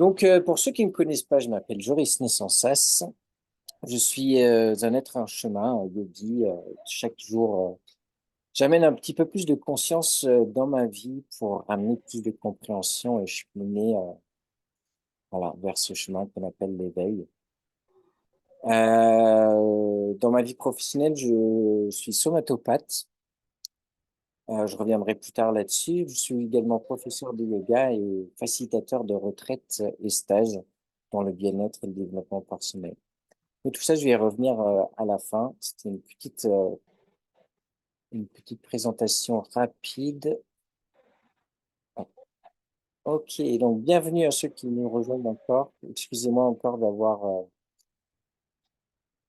Pour ceux qui ne me connaissent pas, je m'appelle Joris Nessensas. Je suis un être en chemin, un yogi. Chaque jour, j'amène un petit peu plus de conscience dans ma vie pour amener plus de compréhension et cheminer voilà, vers ce chemin qu'on appelle l'éveil. Dans ma vie professionnelle, je suis somatopathe. Je reviendrai plus tard là-dessus. Je suis également professeur de yoga et facilitateur de retraites et stages dans le bien-être et le développement personnel. Mais tout ça, je vais y revenir à la fin. C'était une petite présentation rapide. Ah, ok, donc bienvenue à ceux qui nous rejoignent encore. Excusez-moi encore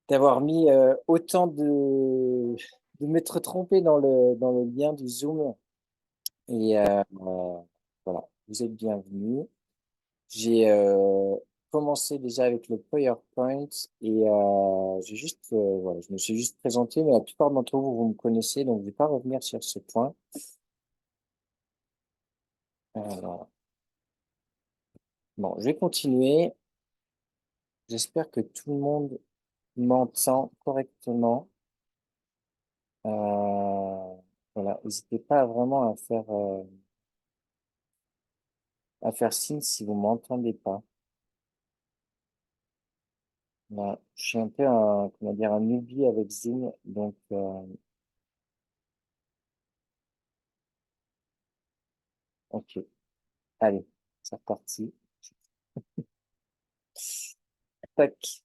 d'avoir mis autant de m'être trompé dans le lien du Zoom. Et voilà, vous êtes bienvenus. J'ai commencé déjà avec le PowerPoint et voilà, je me suis juste présenté, mais la plupart d'entre vous, vous me connaissez, donc je vais pas revenir sur ce point. Alors, bon, je vais continuer. J'espère que tout le monde m'entend correctement. Voilà, n'hésitez pas vraiment à faire signe si vous m'entendez pas. Voilà, je suis un peu comment dire, un newbie avec Zoom, donc ok, allez, c'est reparti. Tac.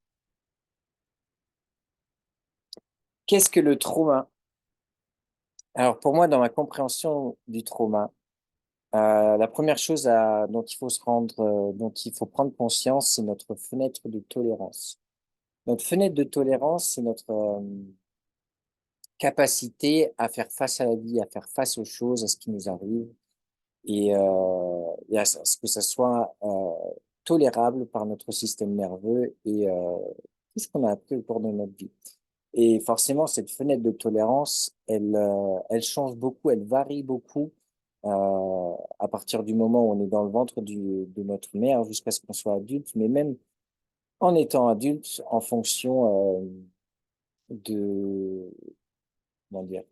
Qu'est-ce que le trauma? Alors pour moi, dans ma compréhension du trauma, la première chose dont il faut prendre conscience, c'est notre fenêtre de tolérance. Notre fenêtre de tolérance, c'est notre capacité à faire face à la vie, à faire face aux choses, à ce qui nous arrive, et à ce que ça soit tolérable par notre système nerveux et tout ce qu'on a appris au cours de notre vie. Et forcément, cette fenêtre de tolérance, elle change beaucoup, elle varie beaucoup à partir du moment où on est dans le ventre de notre mère jusqu'à ce qu'on soit adulte, mais même en étant adulte, en fonction de, comment dire,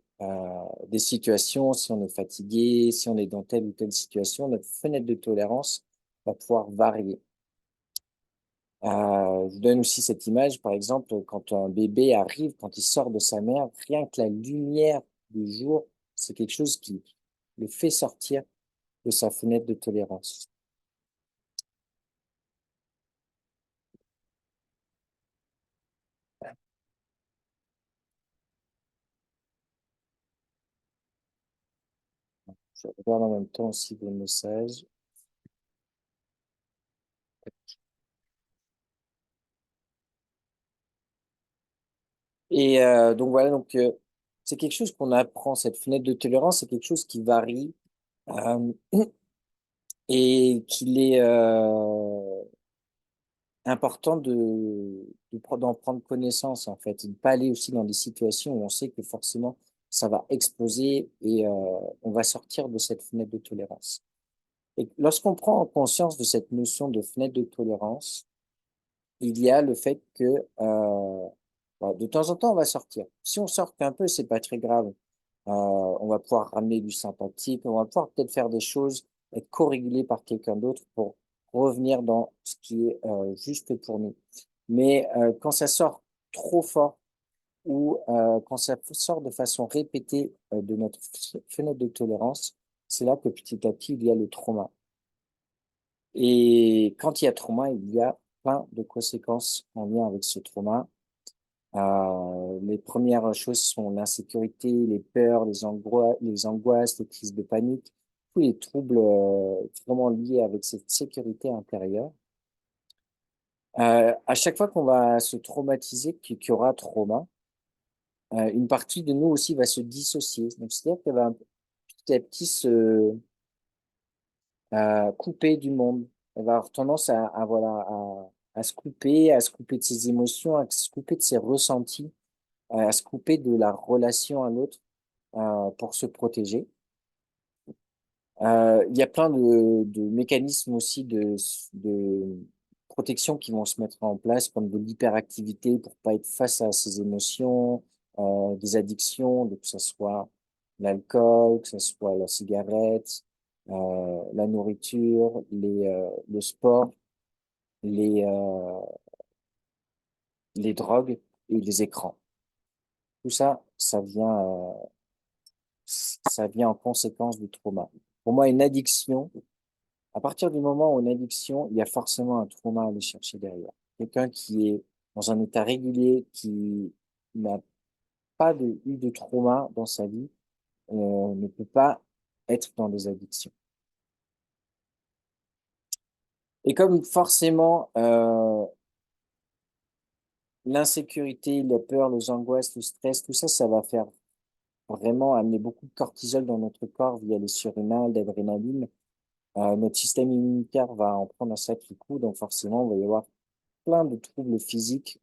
des situations, si on est fatigué, si on est dans telle ou telle situation, notre fenêtre de tolérance va pouvoir varier. Je vous donne aussi cette image, par exemple, quand un bébé arrive, quand il sort de sa mère, rien que la lumière du jour, c'est quelque chose qui le fait sortir de sa fenêtre de tolérance. Je regarde en même temps aussi vos messages. Et donc voilà, c'est quelque chose qu'on apprend, cette fenêtre de tolérance, c'est quelque chose qui varie euh, et qu'il est important d'en prendre connaissance en fait, et de pas aller aussi dans des situations où on sait que forcément ça va exploser et on va sortir de cette fenêtre de tolérance. Et lorsqu'on prend conscience de cette notion de fenêtre de tolérance, il y a le fait que de temps en temps on va sortir. Si on sort un peu, c'est pas très grave. On va pouvoir ramener du sympathique, on va pouvoir peut-être faire des choses, être co-régulé par quelqu'un d'autre pour revenir dans ce qui est juste pour nous. Mais quand ça sort trop fort ou quand ça sort de façon répétée de notre fenêtre de tolérance, c'est là que petit à petit, il y a le trauma. Et quand il y a trauma, il y a plein de conséquences en lien avec ce trauma. Les premières choses sont l'insécurité, les peurs, les angoisses, les crises de panique, tous les troubles vraiment liés avec cette sécurité intérieure. À chaque fois qu'on va se traumatiser, qu'il y aura trauma, une partie de nous aussi va se dissocier. Donc, c'est-à-dire qu'elle va petit à petit se couper du monde. Elle va avoir tendance voilà, à se couper de ses émotions, à se couper de ses ressentis, à se couper de la relation à l'autre pour se protéger. Il y a plein de mécanismes aussi de protection qui vont se mettre en place, comme de l'hyperactivité pour pas être face à ses émotions, des addictions, donc que ce soit l'alcool, que ce soit la cigarette, la nourriture, le sport, les, euh, les drogues et les écrans. Tout ça, ça vient en conséquence du trauma. Pour moi, une addiction, à partir du moment où une addiction, il y a forcément un trauma à aller chercher derrière. Quelqu'un qui est dans un état régulier, qui n'a pas eu de trauma dans sa vie, ne peut pas être dans des addictions. Et comme forcément, l'insécurité, la peur, les angoisses, le stress, tout ça, ça va faire vraiment amener beaucoup de cortisol dans notre corps via les surrénales, l'adrénaline. Notre système immunitaire va en prendre un sacré coup, donc forcément, il va y avoir plein de troubles physiques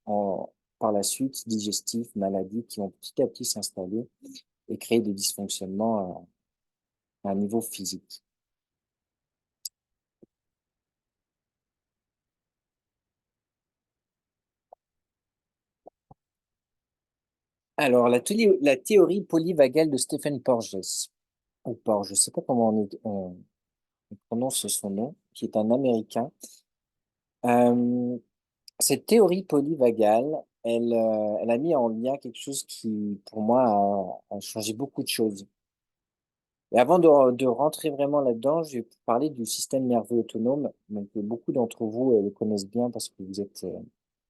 par la suite, digestifs, maladies, qui vont petit à petit s'installer et créer des dysfonctionnements à un niveau physique. Alors, la théorie polyvagale de Stephen Porges, ou Porges, je ne sais pas comment on prononce son nom, qui est un Américain. Euh, Cette théorie polyvagale, elle a mis en lien quelque chose qui, pour moi, a changé beaucoup de choses. Et avant de rentrer vraiment là-dedans, je vais vous parler du système nerveux autonome. Donc, beaucoup d'entre vous le connaissent bien parce que vous êtes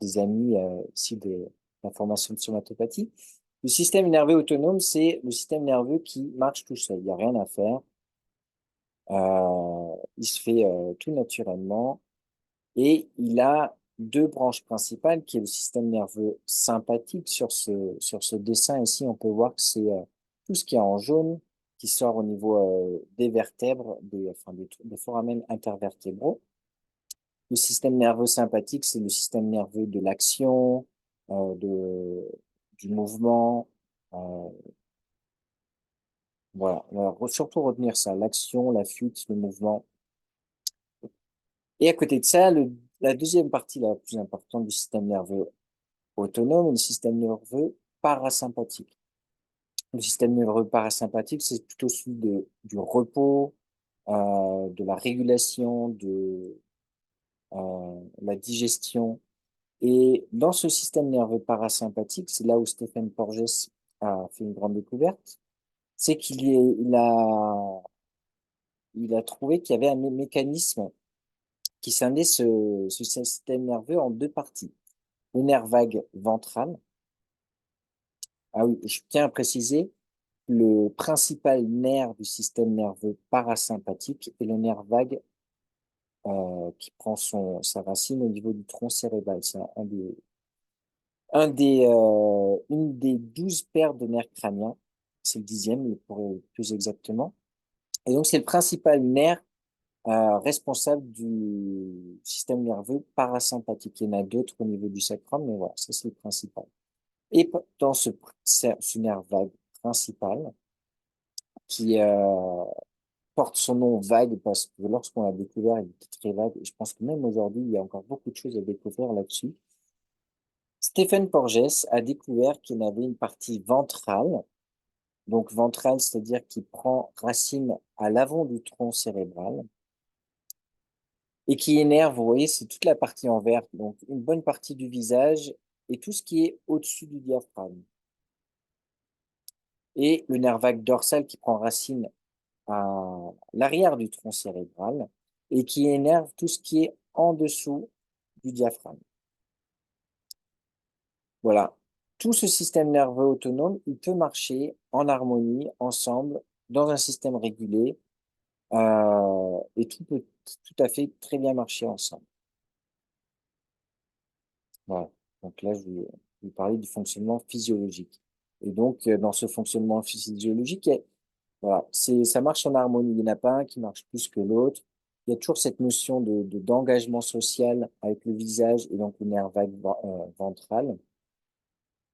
des amis ici de la formation de somatopathie. Le système nerveux autonome, c'est le système nerveux qui marche tout seul. Il n'y a rien à faire. Il se fait tout naturellement. Et il a deux branches principales, qui est le système nerveux sympathique. Sur ce dessin ici, on peut voir que c'est tout ce qui est en jaune qui sort au niveau des vertèbres, des foramen intervertébraux. Le système nerveux sympathique, c'est le système nerveux de l'action, du mouvement. euh, voilà, on va surtout retenir ça, l'action, la fuite, le mouvement. Et à côté de ça, la deuxième partie la plus importante du système nerveux autonome et le système nerveux parasympathique. Le système nerveux parasympathique, c'est plutôt celui du repos, de la régulation, de la digestion. Et dans ce système nerveux parasympathique, c'est là où Stephen Porges a fait une grande découverte, c'est il a trouvé qu'il y avait un mécanisme qui scindait ce système nerveux en deux parties. Le nerf vague ventral. Ah oui, je tiens à préciser, le principal nerf du système nerveux parasympathique est le nerf vague qui prend sa racine au niveau du tronc cérébral. C'est une des 12 paires de nerfs crâniens. C'est le 10e, pour être plus exactement. Et donc, c'est le principal nerf responsable du système nerveux parasympathique. Il y en a d'autres au niveau du sacrum, mais voilà, ça c'est le principal. Et dans ce nerf vague principal, qui porte son nom vague parce que lorsqu'on l'a découvert, il était très vague. Et je pense que même aujourd'hui, il y a encore beaucoup de choses à découvrir là-dessus. Stephen Porges a découvert qu'il y avait une partie ventrale. Donc ventrale, c'est-à-dire qui prend racine à l'avant du tronc cérébral et qui énerve, vous voyez, c'est toute la partie en vert, donc une bonne partie du visage et tout ce qui est au-dessus du diaphragme. Et le nerf vague dorsal qui prend racine à l'arrière du tronc cérébral et qui énerve tout ce qui est en dessous du diaphragme. Voilà. Tout ce système nerveux autonome, il peut marcher en harmonie, ensemble, dans un système régulé, et tout peut tout à fait très bien marcher ensemble. Voilà. Donc là, je vais vous parler du fonctionnement physiologique. Et donc, dans ce fonctionnement physiologique, voilà, ça marche en harmonie. Il n'y en a pas un qui marche plus que l'autre. Il y a toujours cette notion d'engagement social avec le visage et donc le nerf vague ventral.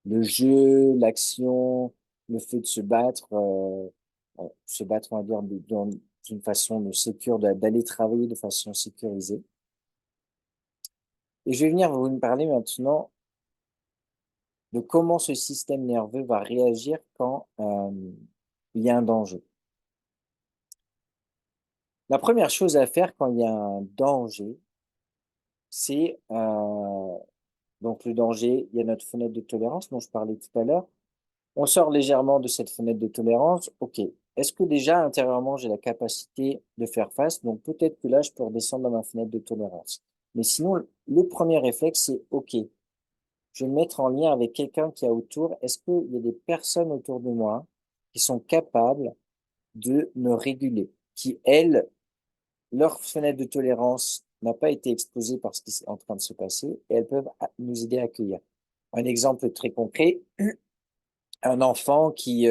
Le jeu, l'action, le fait de se battre, on va dire, d'une façon de d'aller travailler de façon sécurisée. Et je vais venir vous parler maintenant de comment ce système nerveux va réagir quand il y a un danger. La première chose à faire quand il y a un danger, c'est donc le danger, il y a notre fenêtre de tolérance dont je parlais tout à l'heure. On sort légèrement de cette fenêtre de tolérance. OK. Est-ce que déjà intérieurement j'ai la capacité de faire face? Donc peut-être que là je peux redescendre dans ma fenêtre de tolérance. Mais sinon, le premier réflexe, c'est OK. Je vais me mettre en lien avec quelqu'un qui est autour. Est-ce qu'il y a des personnes autour de moi qui sont capables de me réguler, qui, elles, leur fenêtre de tolérance n'a pas été exposée par ce qui est en train de se passer et elles peuvent nous aider à accueillir. Un exemple très concret, un enfant qui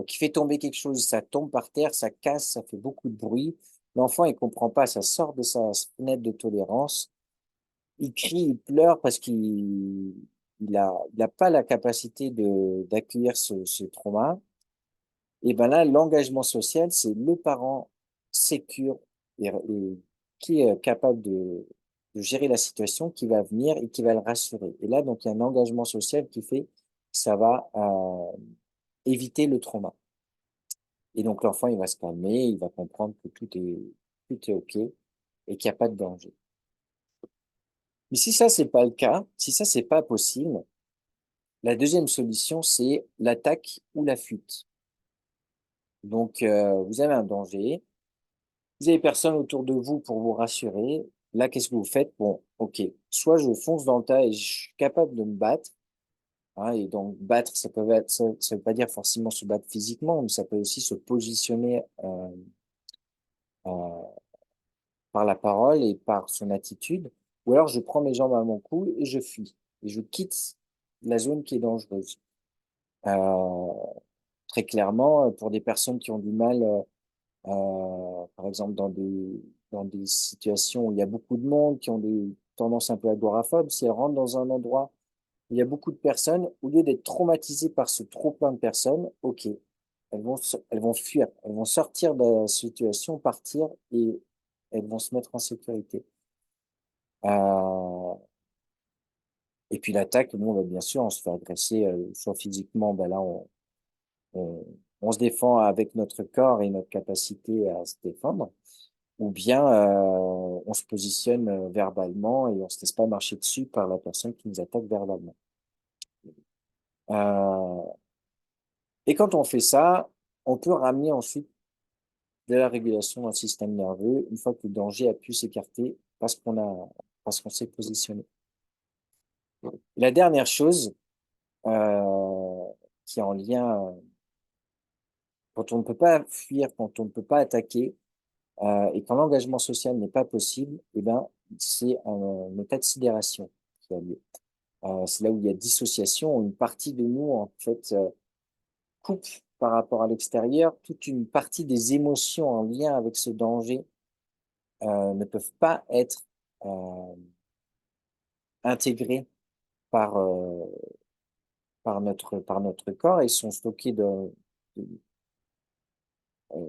fait tomber quelque chose, ça tombe par terre, ça casse, ça fait beaucoup de bruit. L'enfant, il comprend pas, ça sort de sa fenêtre de tolérance. Il crie, il pleure parce il a pas la capacité d'accueillir ce trauma. Et ben là, l'engagement social, c'est le parent sécure et qui est capable de gérer la situation, qui va venir et qui va le rassurer. Et là, donc, il y a un engagement social qui fait que ça va éviter le trauma. Et donc, l'enfant, il va se calmer, il va comprendre que tout est OK et qu'il n'y a pas de danger. Mais si ça, c'est pas le cas, si ça, c'est pas possible, la deuxième solution, c'est l'attaque ou la fuite. Donc, vous avez un danger, vous avez personne autour de vous pour vous rassurer. Là, qu'est-ce que vous faites? Bon, OK, soit je fonce dans le tas et je suis capable de me battre, hein, et donc battre, ça veut pas dire forcément se battre physiquement, mais ça peut aussi se positionner euh, par la parole et par son attitude. Ou alors je prends mes jambes à mon cou et je fuis. Et je quitte la zone qui est dangereuse. Euh, Très clairement, pour des personnes qui ont du mal, par exemple dans des situations où il y a beaucoup de monde, qui ont des tendances un peu agoraphobes, si elles rentrent dans un endroit où il y a beaucoup de personnes, au lieu d'être traumatisées par ce trop plein de personnes, ok, elles vont fuir, elles vont sortir de la situation, partir et elles vont se mettre en sécurité. Euh, et puis l'attaque, nous, bah, bien sûr, on se fait agresser, soit physiquement, ben là, on, on se défend avec notre corps et notre capacité à se défendre, ou bien on se positionne verbalement et on se laisse pas marcher dessus par la personne qui nous attaque verbalement. Euh, et quand on fait ça, on peut ramener ensuite de la régulation dans le système nerveux une fois que le danger a pu s'écarter parce qu'on s'est positionné. La dernière chose euh, qui est en lien, quand on ne peut pas fuir, quand on ne peut pas attaquer, et quand l'engagement social n'est pas possible, eh ben, c'est un état de sidération qui a lieu. C'est là où il y a dissociation, où une partie de nous, en fait, coupe par rapport à l'extérieur, toute une partie des émotions en lien avec ce danger ne peuvent pas être euh, intégrées par, par notre corps et sont stockées de-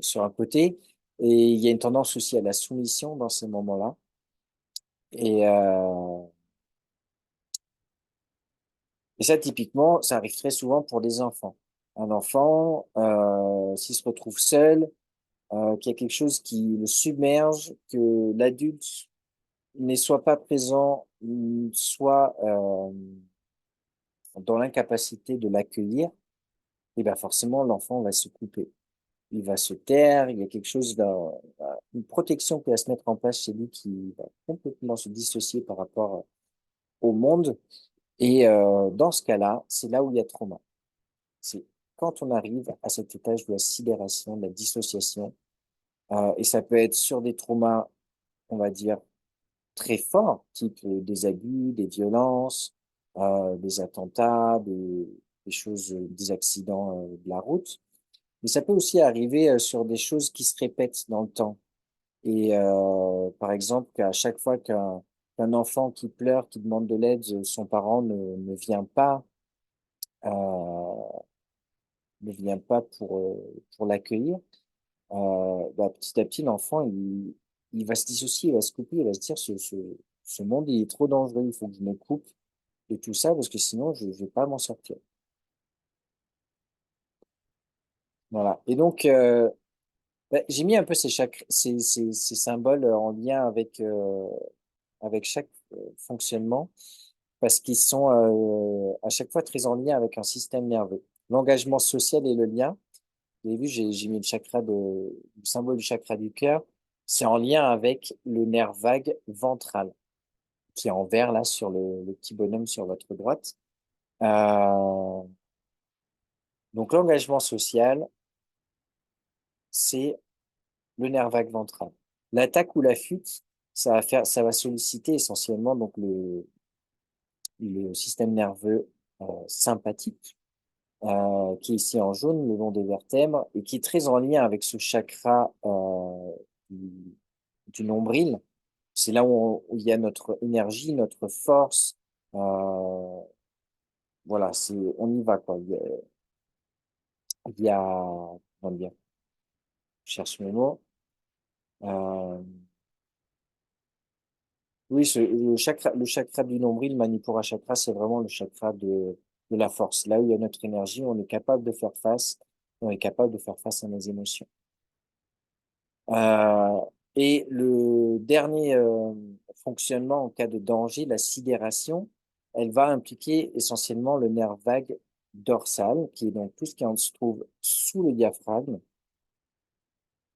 sur un côté. Et il y a une tendance aussi à la soumission dans ces moments-là. Et, et ça, typiquement, ça arrive très souvent pour des enfants. Un enfant, s'il se retrouve seul, qu'il y a quelque chose qui le submerge, que l'adulte ne soit pas présent, soit dans l'incapacité de l'accueillir, et ben forcément, l'enfant va se couper. Il va se taire, il y a quelque chose une protection qui va se mettre en place chez lui qui va complètement se dissocier par rapport au monde. Et dans ce cas-là, c'est là où il y a trauma. C'est quand on arrive à cet étage de la sidération, de la dissociation, et ça peut être sur des traumas, on va dire, très forts, type des abus, des violences, des attentats, des choses, des accidents de la route. Mais ça peut aussi arriver sur des choses qui se répètent dans le temps. Et par exemple, qu'à chaque fois qu'un enfant qui pleure, qui demande de l'aide, son parent ne vient pas, ne vient pas pour l'accueillir, petit à petit, l'enfant, il va se dissocier, il va se couper, il va se dire, ce monde, il est trop dangereux, il faut que je me coupe de tout ça, parce que sinon, je vais pas m'en sortir. Voilà. Et donc, j'ai mis un peu ces symboles en lien avec chaque fonctionnement, parce qu'ils sont à chaque fois très en lien avec un système nerveux. L'engagement social et le lien. Vous avez vu, j'ai mis le symbole du chakra du cœur. C'est en lien avec le nerf vague ventral, qui est en vert là sur le petit bonhomme sur votre droite. Euh, donc l'engagement social, c'est le nerf vague ventral. L'attaque ou la fuite, ça va solliciter essentiellement donc le système nerveux sympathique, qui est ici en jaune, le long des vertèbres, et qui est très en lien avec ce chakra du, du nombril. C'est là où il y a notre énergie, notre force. Voilà, on y va, quoi. Il y a, comment dire, je cherche mes mots. Euh, oui, le chakra du nombril, Manipura chakra, c'est vraiment le chakra de la force. Là où il y a notre énergie, on est capable de faire face, on est capable de faire face à nos émotions. Euh, et le dernier fonctionnement en cas de danger, la sidération, elle va impliquer essentiellement le nerf vague dorsal, qui est donc tout ce qui se trouve sous le diaphragme.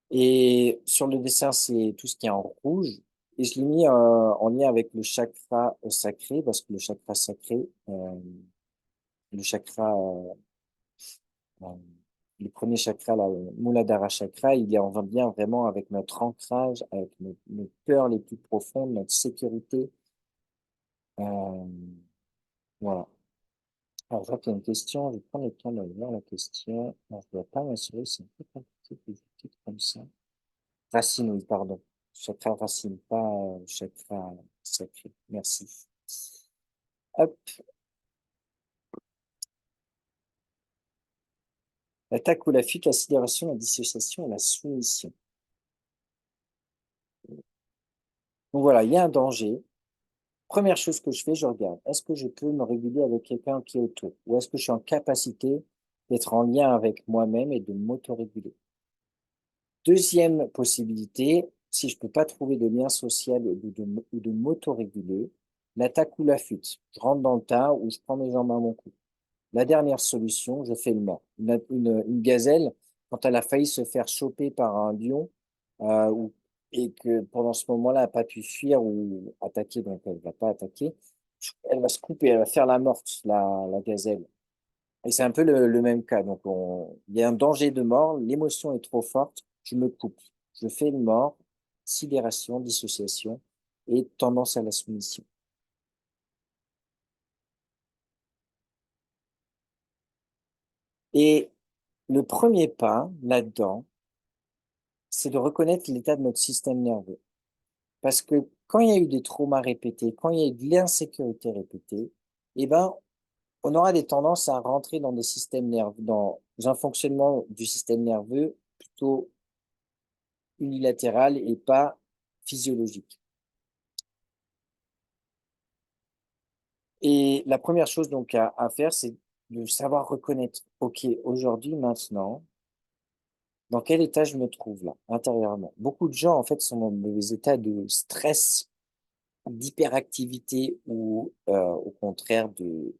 Et sur le dessin, c'est tout ce qui est en rouge. Et je l'ai mis en lien avec le chakra sacré, parce que le chakra sacré, le chakra, euh, le premier chakra, là, Muladhara chakra, il est en lien vraiment avec notre ancrage, avec nos peurs les plus profondes, notre sécurité. Euh, voilà. Alors, je vois qu'il y a une question, je vais prendre le temps d'aller voir la question. Non, je ne dois pas m'assurer, c'est un peu compliqué que je clique comme ça. Racine, oui, pardon. Chakra racine, pas chakra sacré. Merci. Hop. L'attaque ou la fuite, la sidération, la dissociation, la soumission. Donc voilà, il y a un danger. Première chose que je fais, je regarde. Est-ce que je peux me réguler avec quelqu'un qui est autour? Ou est-ce que je suis en capacité d'être en lien avec moi-même et de m'autoréguler? Deuxième possibilité, si je peux pas trouver de lien social ou de m'autoréguler, l'attaque ou la fuite. Je rentre dans le tas ou je prends mes jambes à mon cou. La dernière solution, je fais le mort. Une gazelle, quand elle a failli se faire choper par un lion, ou, et que pendant ce moment-là, elle n'a pas pu fuir ou attaquer, donc elle ne va pas attaquer, elle va se couper, elle va faire la morte, la gazelle. Et c'est un peu le même cas. Donc, il y a un danger de mort, l'émotion est trop forte, je me coupe. Je fais une mort, sidération, dissociation et tendance à la soumission. Et le premier pas là-dedans, c'est de reconnaître l'état de notre système nerveux. Parce que quand il y a eu des traumas répétés, quand il y a eu de l'insécurité répétée, eh ben, on aura des tendances à rentrer dans des systèmes nerveux, dans un fonctionnement du système nerveux plutôt unilatéral et pas physiologique. Et la première chose donc à faire, c'est de savoir reconnaître, OK, aujourd'hui, maintenant, dans quel état je me trouve là, intérieurement. Beaucoup de gens, en fait, sont dans des états de stress, d'hyperactivité ou au contraire de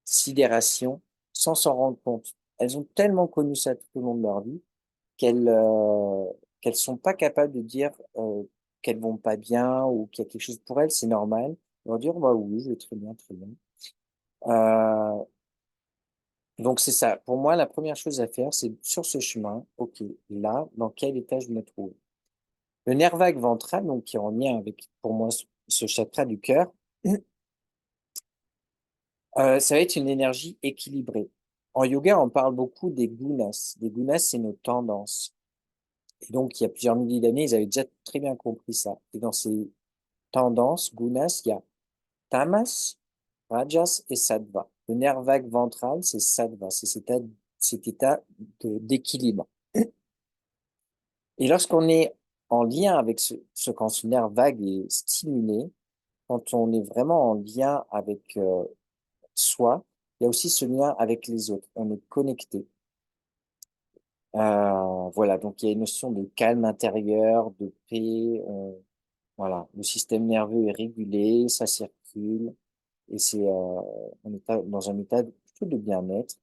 sidération sans s'en rendre compte. Elles ont tellement connu ça tout au long de leur vie qu'elles sont pas capables de dire qu'elles vont pas bien ou qu'il y a quelque chose pour elles, c'est normal. Elles vont dire bah oui, je vais très bien, très bien. Euh, donc c'est ça. Pour moi, la première chose à faire, c'est sur ce chemin, ok, là, dans quel état je me trouve? Le nerf vague ventral, donc qui est en lien avec, pour moi, ce chakra du cœur, ça va être une énergie équilibrée. En yoga, on parle beaucoup des gunas. Des gunas, c'est nos tendances. Et donc, il y a plusieurs milliers d'années, ils avaient déjà très bien compris ça. Et dans ces tendances, gunas, il y a tamas, rajas et sattva. Le nerf vague ventral, c'est sattva, c'est cet état cet état d'équilibre. Et lorsqu'on est en lien avec ce quand ce nerf vague est stimulé, quand on est vraiment en lien avec soi, il y a aussi ce lien avec les autres. On est connecté. Voilà, donc il y a une notion de calme intérieur, de paix. Voilà, le système nerveux est régulé, ça circule, et c'est on est dans un état plutôt de bien-être.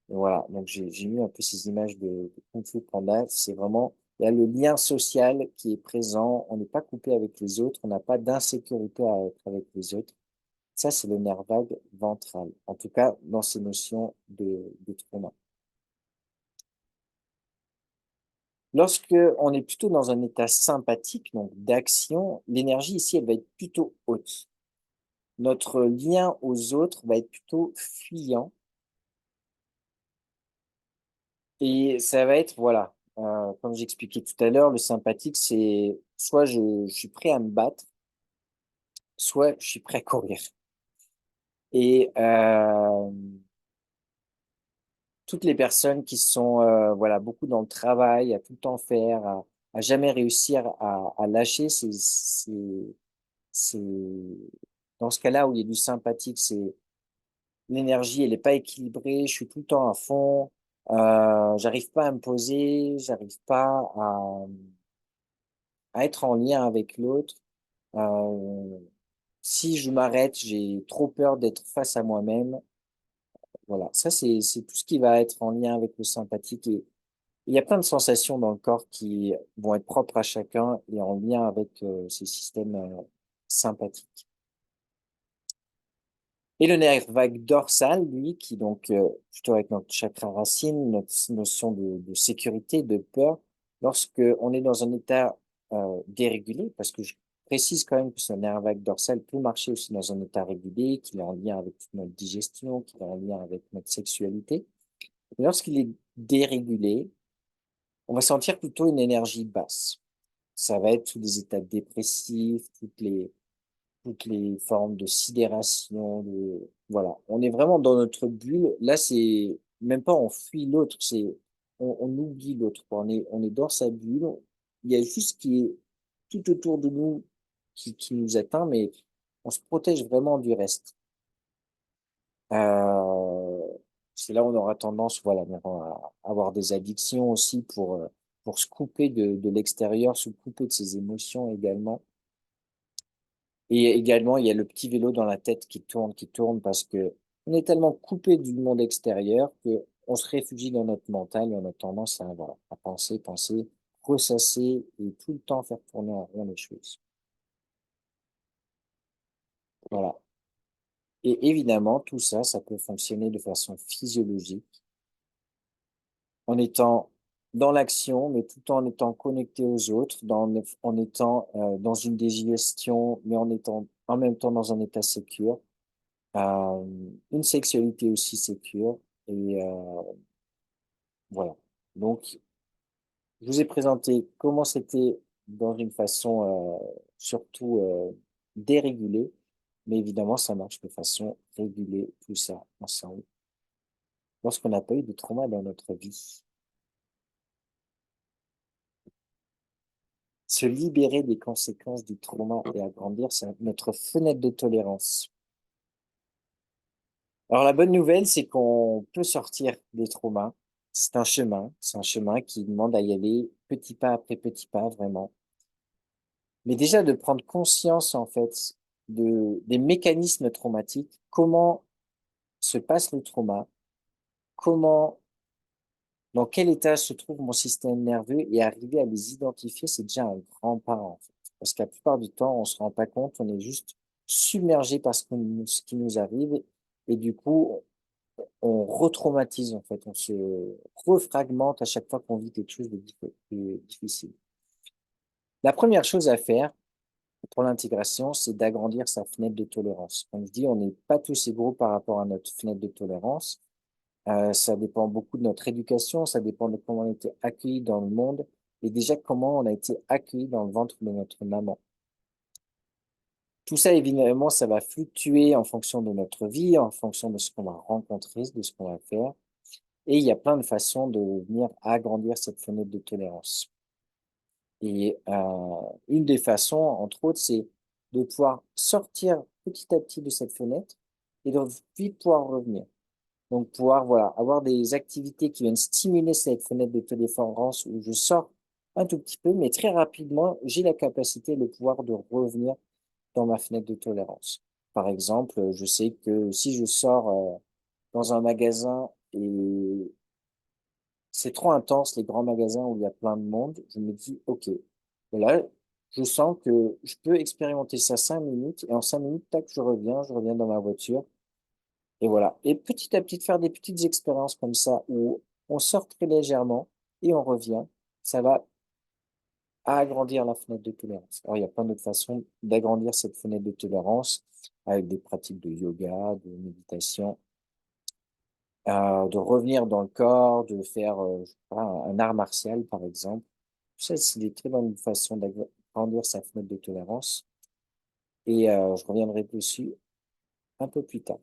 Et voilà, donc j'ai mis un peu ces images de Kung Fu Panda. C'est vraiment, il y a le lien social qui est présent. On n'est pas coupé avec les autres, on n'a pas d'insécurité à être avec les autres. Ça, c'est le nerf vague ventral. En tout cas, dans ces notions de trauma. Lorsque on est plutôt dans un état sympathique, donc d'action, l'énergie ici, elle va être plutôt haute. Notre lien aux autres va être plutôt fuyant et ça va être, voilà, comme j'expliquais tout à l'heure, le sympathique, c'est soit je suis prêt à me battre, soit je suis prêt à courir. Et toutes les personnes qui sont, voilà, beaucoup dans le travail, à tout le temps faire, à jamais réussir à lâcher, c'est dans ce cas-là où il y a du sympathique, c'est l'énergie, elle est pas équilibrée, je suis tout le temps à fond, j'arrive pas à me poser, j'arrive pas à être en lien avec l'autre. Euh, Si je m'arrête, j'ai trop peur d'être face à moi-même. Voilà, ça c'est tout ce qui va être en lien avec le sympathique. Et il y a plein de sensations dans le corps qui vont être propres à chacun et en lien avec ces systèmes sympathiques. Et le nerf vague dorsal, lui, qui donc, plutôt avec notre chakra racine, notre notion de sécurité, de peur, lorsque on est dans un état dérégulé, parce que je précise quand même que ce nerf vague dorsal peut marcher aussi dans un état régulé, qu'il est en lien avec toute notre digestion, qu'il est en lien avec notre sexualité. Et lorsqu'il est dérégulé, on va sentir plutôt une énergie basse. Ça va être tous les états dépressifs, toutes les formes de sidération, voilà. On est vraiment dans notre bulle. Là, c'est même pas on fuit l'autre, c'est on oublie l'autre. On est dans sa bulle. Il y a juste ce qui est tout autour de nous qui nous atteint, mais on se protège vraiment du reste. Euh, c'est là où on aura tendance, voilà, à avoir des addictions aussi pour se couper de l'extérieur, se couper de ses émotions également. Et également, il y a le petit vélo dans la tête qui tourne parce que on est tellement coupé du monde extérieur que on se réfugie dans notre mental et on a tendance à, voilà, à penser, ressasser et tout le temps faire tourner en rond les choses. Voilà. Et évidemment, tout ça, ça peut fonctionner de façon physiologique en étant dans l'action, mais tout en étant connecté aux autres, en étant dans une digestion, mais en étant en même temps dans un état sécure. Euh, une sexualité aussi sécure. Et voilà. Donc, je vous ai présenté comment c'était dans une façon surtout dérégulée, mais évidemment, ça marche de façon régulée, tout ça ensemble, lorsqu'on n'a pas eu de trauma dans notre vie. Se libérer des conséquences du trauma et agrandir notre fenêtre de tolérance. Alors la bonne nouvelle, c'est qu'on peut sortir des traumas. C'est un chemin qui demande à y aller petit pas après petit pas, vraiment. Mais déjà de prendre conscience, en fait, des mécanismes traumatiques, comment se passe le trauma, comment, dans quel état se trouve mon système nerveux et arriver à les identifier, c'est déjà un grand pas, en fait. Parce que la plupart du temps, on se rend pas compte, on est juste submergé par ce qui nous arrive et du coup, on retraumatise en fait, on se refragmente à chaque fois qu'on vit quelque chose de difficile. La première chose à faire pour l'intégration, c'est d'agrandir sa fenêtre de tolérance. Comme je dis, on n'est pas tous égaux par rapport à notre fenêtre de tolérance. Ça dépend beaucoup de notre éducation, ça dépend de comment on a été accueilli dans le monde et déjà comment on a été accueilli dans le ventre de notre maman. Tout ça, évidemment, ça va fluctuer en fonction de notre vie, en fonction de ce qu'on va rencontrer, de ce qu'on va faire. Et il y a plein de façons de venir agrandir cette fenêtre de tolérance. Et une des façons, entre autres, c'est de pouvoir sortir petit à petit de cette fenêtre et de vite pouvoir revenir. Donc pouvoir, voilà, avoir des activités qui viennent stimuler cette fenêtre de tolérance où je sors un tout petit peu, mais très rapidement, j'ai la capacité, le pouvoir de revenir dans ma fenêtre de tolérance. Par exemple, je sais que si je sors dans un magasin et c'est trop intense, les grands magasins où il y a plein de monde, je me dis, OK, là, je sens que je peux expérimenter ça 5 minutes et en 5 minutes, tac, je reviens dans ma voiture et voilà. Et petit à petit, faire des petites expériences comme ça où on sort très légèrement et on revient, ça va agrandir la fenêtre de tolérance. Alors, il y a plein d'autres façons d'agrandir cette fenêtre de tolérance avec des pratiques de yoga, de méditation, de revenir dans le corps, de faire, je sais pas, un art martial, par exemple. Tout ça, c'est des très bonnes façons d'agrandir sa fenêtre de tolérance. Et je reviendrai dessus un peu plus tard.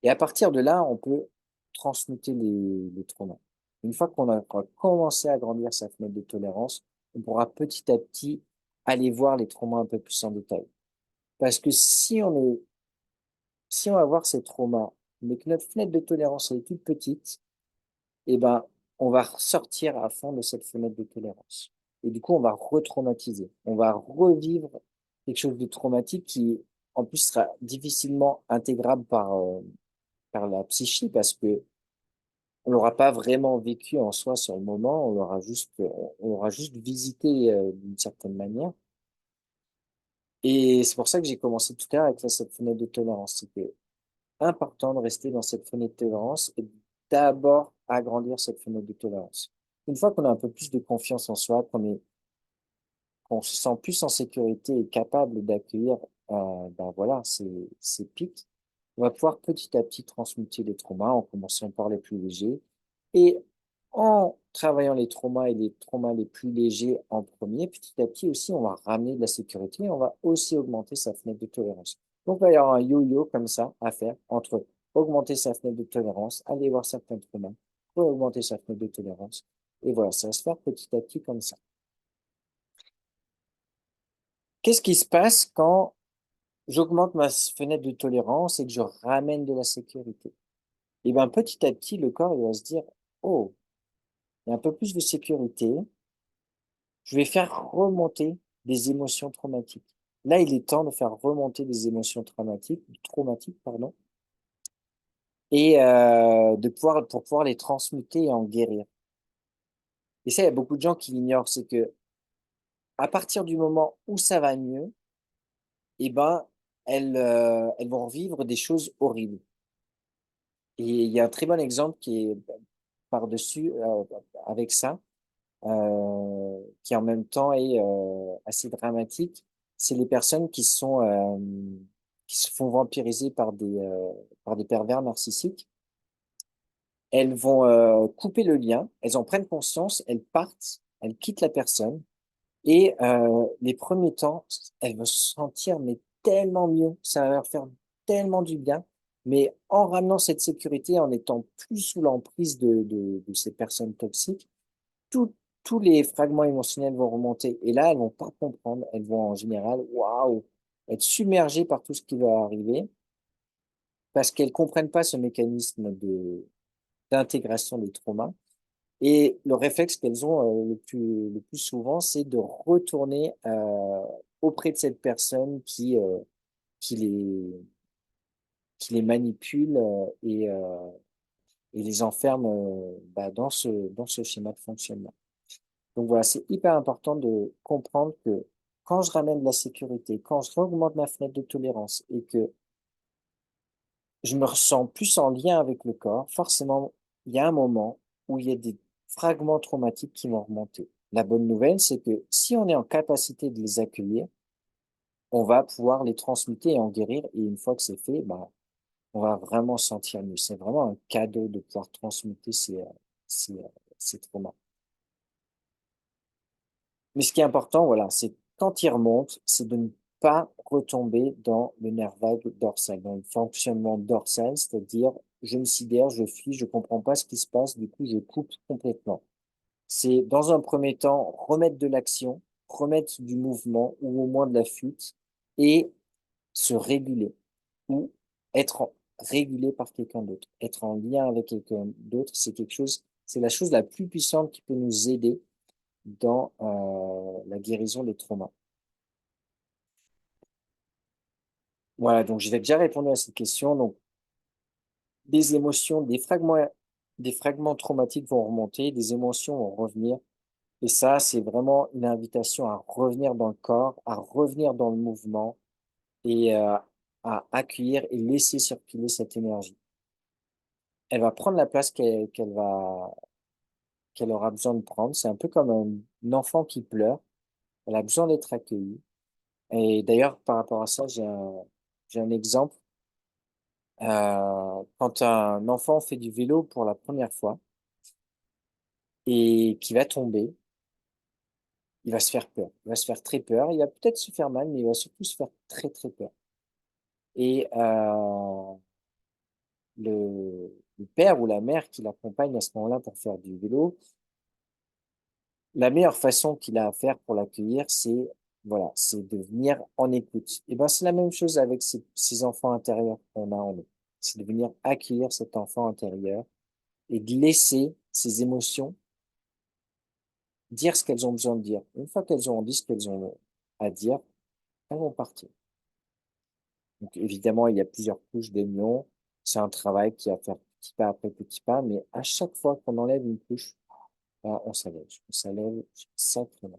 Et à partir de là, on peut transmuter les traumas. Une fois qu'on a commencé à agrandir sa fenêtre de tolérance, on pourra petit à petit aller voir les traumas un peu plus en détail. Parce que si on va voir ces traumas, mais que notre fenêtre de tolérance est toute petite, eh ben, on va ressortir à fond de cette fenêtre de tolérance. Et du coup, on va retraumatiser. On va revivre quelque chose de traumatique qui, en plus, sera difficilement intégrable par la psyché parce que on l'aura pas vraiment vécu en soi sur le moment, on l'aura juste visité d'une certaine manière. Et c'est pour ça que j'ai commencé tout à l'heure avec cette fenêtre de tolérance. C'était important de rester dans cette fenêtre de tolérance et d'abord agrandir cette fenêtre de tolérance. Une fois qu'on a un peu plus de confiance en soi, qu'on se sent plus en sécurité et capable d'accueillir, ben voilà, ces pics, on va pouvoir petit à petit transmuter les traumas en commençant par les plus légers et en travaillant les traumas et les traumas les plus légers en premier, petit à petit aussi, on va ramener de la sécurité et on va aussi augmenter sa fenêtre de tolérance. Donc, il va y avoir un yo-yo comme ça à faire entre augmenter sa fenêtre de tolérance, aller voir certains traumas, augmenter sa fenêtre de tolérance. Et voilà, ça va se faire petit à petit comme ça. Qu'est-ce qui se passe quand j'augmente ma fenêtre de tolérance et que je ramène de la sécurité? Et ben, petit à petit, le corps, il va se dire, oh, il y a un peu plus de sécurité, je vais faire remonter des émotions traumatiques. Là, il est temps de faire remonter des émotions traumatiques, pardon, et pour pouvoir les transmuter et en guérir. Et ça, il y a beaucoup de gens qui l'ignorent, c'est que à partir du moment où ça va mieux, eh ben, elles vont revivre des choses horribles. Et il y a un très bon exemple qui est par-dessus, avec ça, qui en même temps est assez dramatique. C'est les personnes qui se font vampiriser par des pervers narcissiques. Elles vont couper le lien, elles en prennent conscience, elles partent, elles quittent la personne. Et les premiers temps, elles vont se sentir mais tellement mieux, ça va leur faire tellement du bien. Mais en ramenant cette sécurité, en étant plus sous l'emprise de ces personnes toxiques, tout- tous les fragments émotionnels vont remonter. Et là, elles vont pas comprendre. Elles vont en général, waouh, être submergées par tout ce qui va arriver parce qu'elles comprennent pas ce mécanisme d'intégration des traumas. Et le réflexe qu'elles ont le plus souvent, c'est de retourner auprès de cette personne qui les, qui les manipule et les enferme bah, dans ce schéma de fonctionnement. Donc voilà, c'est hyper important de comprendre que quand je ramène de la sécurité, quand je augmente ma fenêtre de tolérance et que je me ressens plus en lien avec le corps, forcément, il y a un moment où il y a des fragments traumatiques qui vont remonter. La bonne nouvelle, c'est que si on est en capacité de les accueillir, on va pouvoir les transmuter et en guérir. Et une fois que c'est fait, bah, on va vraiment se sentir mieux. C'est vraiment un cadeau de pouvoir transmuter ces, euh, ces traumas. Mais ce qui est important, voilà, c'est quand il remonte, c'est de ne pas retomber dans le nerf vague dorsal, dans le fonctionnement dorsal, c'est-à-dire je me sidère, je fuis, je comprends pas ce qui se passe, du coup, je coupe complètement. C'est, dans un premier temps, remettre de l'action, remettre du mouvement ou au moins de la fuite et se réguler ou régulé par quelqu'un d'autre. Être en lien avec quelqu'un d'autre, c'est quelque chose, c'est la chose la plus puissante qui peut nous aider dans la guérison des traumas. Voilà, donc j'ai déjà répondu à cette question. Donc, des émotions, des fragments traumatiques vont remonter, des émotions vont revenir. Et ça, c'est vraiment une invitation à revenir dans le corps, à revenir dans le mouvement et à accueillir et laisser circuler cette énergie. Elle va prendre la place qu'elle aura besoin de prendre. C'est un peu comme un enfant qui pleure. Elle a besoin d'être accueillie. Et d'ailleurs, par rapport à ça, j'ai un exemple. Quand un enfant fait du vélo pour la première fois et qui va tomber, il va se faire peur. Il va se faire très peur. Il va peut-être se faire mal, mais il va surtout se faire très, très peur. Et le père ou la mère qui l'accompagne à ce moment-là pour faire du vélo, la meilleure façon qu'il a à faire pour l'accueillir, c'est voilà, c'est de venir en écoute. Et ben, c'est la même chose avec ces enfants intérieurs qu'on a en nous. C'est de venir accueillir cet enfant intérieur et de laisser ses émotions dire ce qu'elles ont besoin de dire. Une fois qu'elles ont dit ce qu'elles ont à dire, elles vont partir. Donc, évidemment, il y a plusieurs couches d'oignons. C'est un travail qui va faire petit pas après petit pas, mais à chaque fois qu'on enlève une couche, ben, on s'allège sacrément.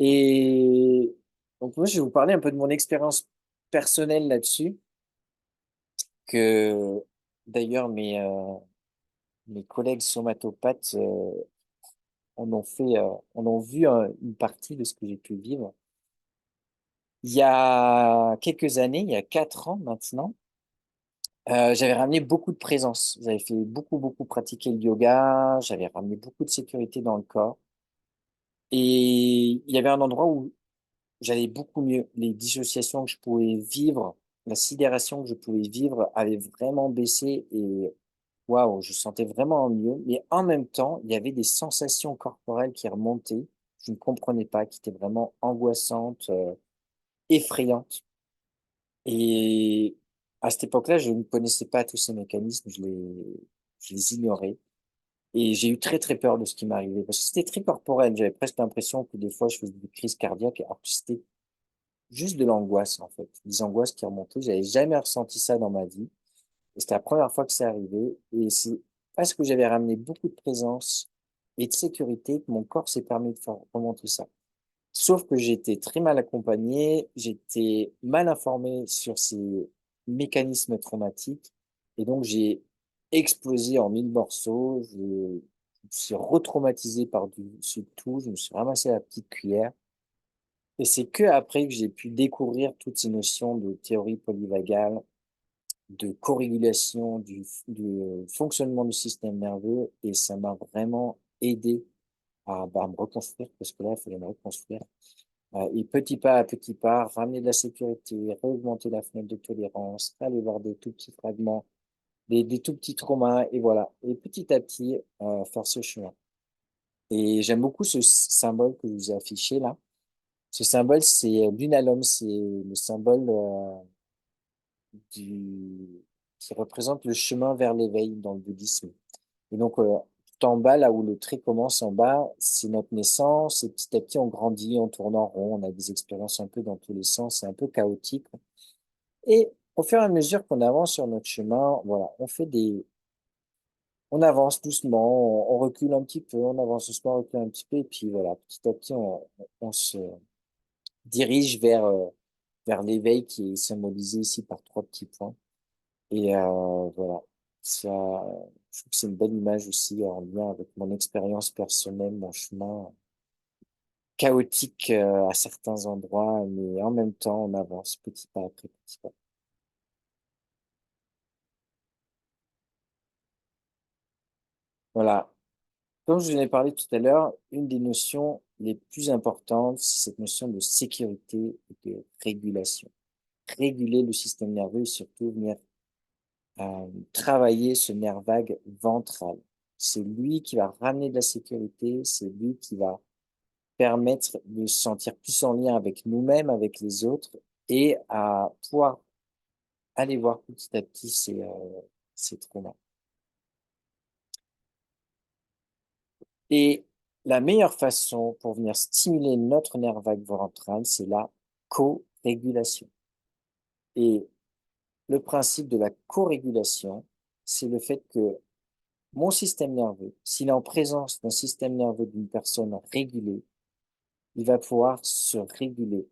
Et donc moi, je vais vous parler un peu de mon expérience personnelle là-dessus, que d'ailleurs mes collègues somatopathes en ont vu une partie de ce que j'ai pu vivre. Il y a quelques années, il y a 4 ans maintenant, j'avais ramené beaucoup de présence. J'avais fait beaucoup pratiquer le yoga, j'avais ramené beaucoup de sécurité dans le corps. Et il y avait un endroit où j'allais beaucoup mieux. Les dissociations que je pouvais vivre, la sidération que je pouvais vivre avait vraiment baissé et waouh, je sentais vraiment mieux. Mais en même temps, il y avait des sensations corporelles qui remontaient. Je ne comprenais pas, qui étaient vraiment angoissantes, effrayantes. Et à cette époque-là, je ne connaissais pas tous ces mécanismes, je les ignorais. Et j'ai eu très très peur de ce qui m'arrivait parce que c'était très corporel. J'avais presque l'impression que des fois je faisais des crises cardiaques alors que c'était juste de l'angoisse en fait, des angoisses qui remontaient. J'avais jamais ressenti ça dans ma vie. Et c'était la première fois que c'est arrivé. Et c'est parce que j'avais ramené beaucoup de présence et de sécurité que mon corps s'est permis de faire remonter ça. Sauf que j'étais très mal accompagné, j'étais mal informé sur ces mécanismes traumatiques, et donc j'ai explosé en 1000 morceaux, je me suis retraumatisé par-dessus tout, je me suis ramassé la petite cuillère, et c'est que après que j'ai pu découvrir toutes ces notions de théorie polyvagale, de corrélation du fonctionnement du système nerveux, et ça m'a vraiment aidé à, bah, me reconstruire, parce que là, il fallait me reconstruire et petit pas à petit pas, ramener de la sécurité, réaugmenter la fenêtre de tolérance, aller voir des tout petits fragments, des tout petits traumas, et voilà. Et petit à petit, faire ce chemin. Et j'aime beaucoup ce symbole que je vous ai affiché là. Ce symbole, c'est l'unalome, c'est le symbole qui représente le chemin vers l'éveil dans le bouddhisme. Et donc, tout en bas, là où le trait commence en bas, c'est notre naissance. Et petit à petit, on grandit, on tourne en rond, on a des expériences un peu dans tous les sens, c'est un peu chaotique. Et au fur et à mesure qu'on avance sur notre chemin, voilà, on avance doucement, on recule un petit peu, on avance doucement, on recule un petit peu, et puis voilà, petit à petit, on se dirige vers l'éveil qui est symbolisé ici par 3 petits points. Et voilà, ça, je trouve que c'est une belle image aussi en lien avec mon expérience personnelle, mon chemin chaotique à certains endroits, mais en même temps, on avance petit pas après petit pas. Voilà. Comme je vous en ai parlé tout à l'heure, une des notions les plus importantes, c'est cette notion de sécurité et de régulation. réguler le système nerveux et surtout venir travailler ce nerf vague ventral. C'est lui qui va ramener de la sécurité, c'est lui qui va permettre de se sentir plus en lien avec nous-mêmes, avec les autres et à pouvoir aller voir petit à petit ces traumas. Et la meilleure façon pour venir stimuler notre nerf vague ventral, c'est la co-régulation. Et le principe de la co-régulation, c'est le fait que mon système nerveux, s'il est en présence d'un système nerveux d'une personne régulée, il va pouvoir se réguler.